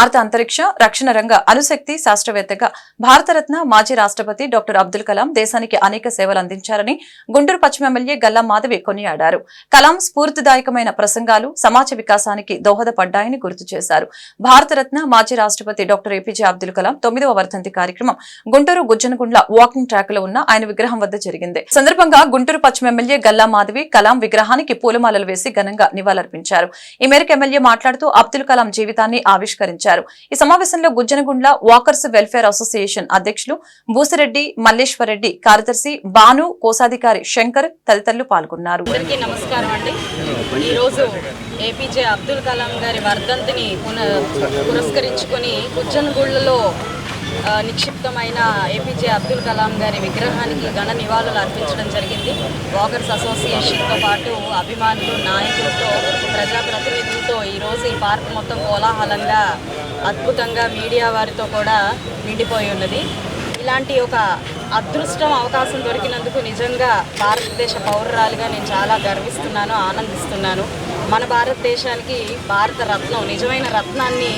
భారత అంతరిక్ష రక్షణ రంగ అణుశక్తి శాస్త్రవేత్తగా భారతరత్న మాజీ రాష్ట్రపతి డాక్టర్ అబ్దుల్ కలాం దేశానికి అనేక సేవలు అందించారని గుంటూరు పశ్చిమ ఎమ్మెల్యే గల్లా మాధవి కొనియాడారు. కలాం స్ఫూర్తిదాయకమైన ప్రసంగాలు సమాజ వికాసానికి దోహదపడ్డాయని గుర్తు చేశారు. భారతరత్న మాజీ రాష్ట్రపతి డాక్టర్ ఏపీజే అబ్దుల్ కలాం 9వ వర్ధంతి కార్యక్రమం గుంటూరు గుజ్జనగుండ్ల వాకింగ్ ట్రాక్ లో ఉన్న ఆయన విగ్రహం వద్ద జరిగింది. సందర్భంగా గుంటూరు పశ్చిమ ఎమ్మెల్యే గల్లా మాధవి కలాం విగ్రహానికి పూలమాలలు వేసి ఘనంగా నివాళులర్పించారు. ఈ మేరకు ఎమ్మెల్యే మాట్లాడుతూ అబ్దుల్ కలాం జీవితాన్ని ఆవిష్కరించారు. ఈ సమావేశంలో గుజ్జనగుండ్ల వాకర్స్ వెల్ఫేర్ అసోసియేషన్ అధ్యక్షులు బూసిరెడ్డి మల్లేశ్వరరెడ్డి, కార్యదర్శి బాను, కోశాధికారి శంకర్ తదితరులు పాల్గొన్నారు. ఏపీజే అబ్దుల్ కలాం గారి వర్ధంతిని పురస్కరించుకొని గుజ్జనగుండ్లలో నిక్షిప్తమైన ఏపీజే అబ్దుల్ కలాం గారి విగ్రహానికి ఘన నివాళులు అర్పించడం జరిగింది. వాకర్స్ అసోసియేషన్తో పాటు అభిమానులు, నాయకులతో, ప్రజాప్రతినిధులతో ఈరోజు ఈ పార్క్ మొత్తం కోలాహలంగా, అద్భుతంగా మీడియా వారితో కూడా నిండిపోయి ఉన్నది. ఇలాంటి ఒక అదృష్టం, అవకాశం దొరికినందుకు నిజంగా భారతదేశ పౌరురాలుగా నేను చాలా గర్విస్తున్నాను, ఆనందిస్తున్నాను. మన భారతదేశానికి భారత రత్నం, నిజమైన రత్నాన్ని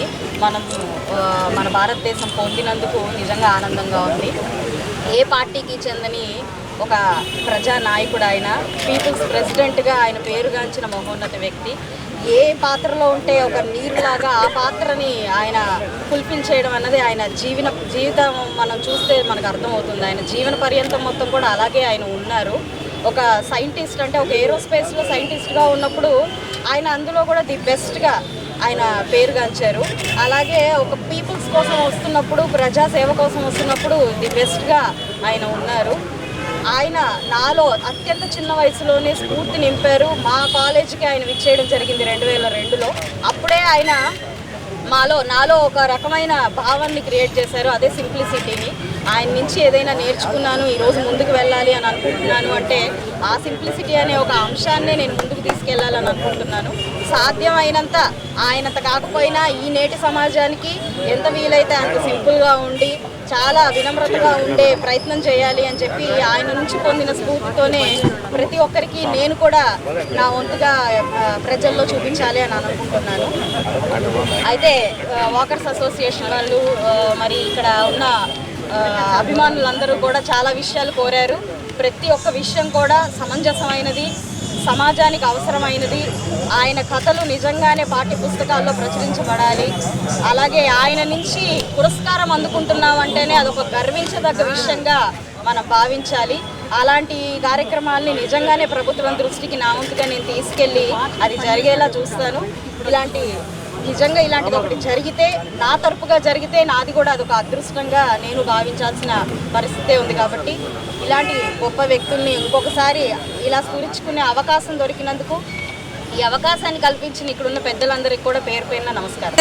మన భారతదేశం పొందినందుకు నిజంగా ఆనందంగా ఉంది. ఏ పార్టీకి చెందని ఒక ప్రజానాయకుడు ఆయన, పీపుల్స్ ప్రెసిడెంట్గా ఆయన పేరుగాంచిన మహోన్నత వ్యక్తి. ఏ పాత్రలో ఉంటే ఒక నీరులాగా ఆ పాత్రని ఆయన ఫుల్ఫిల్ చేయడం అన్నది ఆయన జీవితం మనం చూస్తే మనకు అర్థమవుతుంది. ఆయన జీవన పర్యంతం మొత్తం కూడా అలాగే ఆయన ఉన్నారు. ఒక సైంటిస్ట్, అంటే ఒక ఏరోస్పేస్లో సైంటిస్ట్గా ఉన్నప్పుడు ఆయన అందులో కూడా ది బెస్ట్గా ఆయన పేరుగాంచారు. అలాగే ఒక పీపుల్స్ కోసం వస్తున్నప్పుడు, ప్రజాసేవ కోసం వస్తున్నప్పుడు ది బెస్ట్గా ఆయన ఉన్నారు. ఆయన నాలో అత్యంత చిన్న వయసులోనే స్ఫూర్తి నింపారు. మా కాలేజీకి ఆయన విచ్చేయడం జరిగింది 2002లో. అప్పుడే ఆయన నాలో ఒక రకమైన భావాన్ని క్రియేట్ చేశారు, అదే సింప్లిసిటీని. ఆయన నుంచి ఏదైనా నేర్చుకున్నాను, ఈరోజు ముందుకు వెళ్ళాలి అని అనుకుంటున్నాను అంటే ఆ సింప్లిసిటీ అనే ఒక అంశాన్నే నేను ముందుకు తీసుకెళ్లాలని అనుకుంటున్నాను. సాధ్యమైనంత ఆయనంత కాకపోయినా ఈ నేటి సమాజానికి ఎంత వీలైతే అంత సింపుల్గా ఉండి, చాలా వినమ్రతగా ఉండే ప్రయత్నం చేయాలి అని చెప్పి ఆయన నుంచి పొందిన స్ఫూర్తితోనే ప్రతి ఒక్కరికి నేను కూడా నా వంతుగా ప్రజల్లో చూపించాలి అని అనుకుంటున్నాను. అయితే వాకర్స్ అసోసియేషన్ వాళ్ళు, మరి ఇక్కడ ఉన్న అభిమానులందరూ కూడా చాలా విషయాలు కోరారు. ప్రతి ఒక్క విషయం కూడా సమంజసమైనది, సమాజానికి అవసరమైనది. ఆయన కథలు నిజంగానే పాఠ్య పుస్తకాల్లో ప్రచురించబడాలి. అలాగే ఆయన నుంచి పురస్కారం అందుకుంటున్నామంటేనే అదొక గర్వించదగ్గ విషయంగా మనం భావించాలి. అలాంటి కార్యక్రమాల్ని నిజంగానే ప్రభుత్వం దృష్టికి నా వంతుగా నేను తీసుకెళ్ళి అది జరిగేలా చూస్తాను. నిజంగా ఇలాంటిది ఒకటి జరిగితే, నా తరపుగా జరిగితే నాది కూడా అదొక అదృష్టంగా నేను భావించాల్సిన పరిస్థితే ఉంది. కాబట్టి ఇలాంటి గొప్ప వ్యక్తుల్ని ఇంకొకసారి ఇలా స్మరించుకునే అవకాశం దొరికినందుకు, ఈ అవకాశాన్ని కల్పించిన ఇక్కడున్న పెద్దలందరికీ కూడా పేరు పేరున నమస్కారం.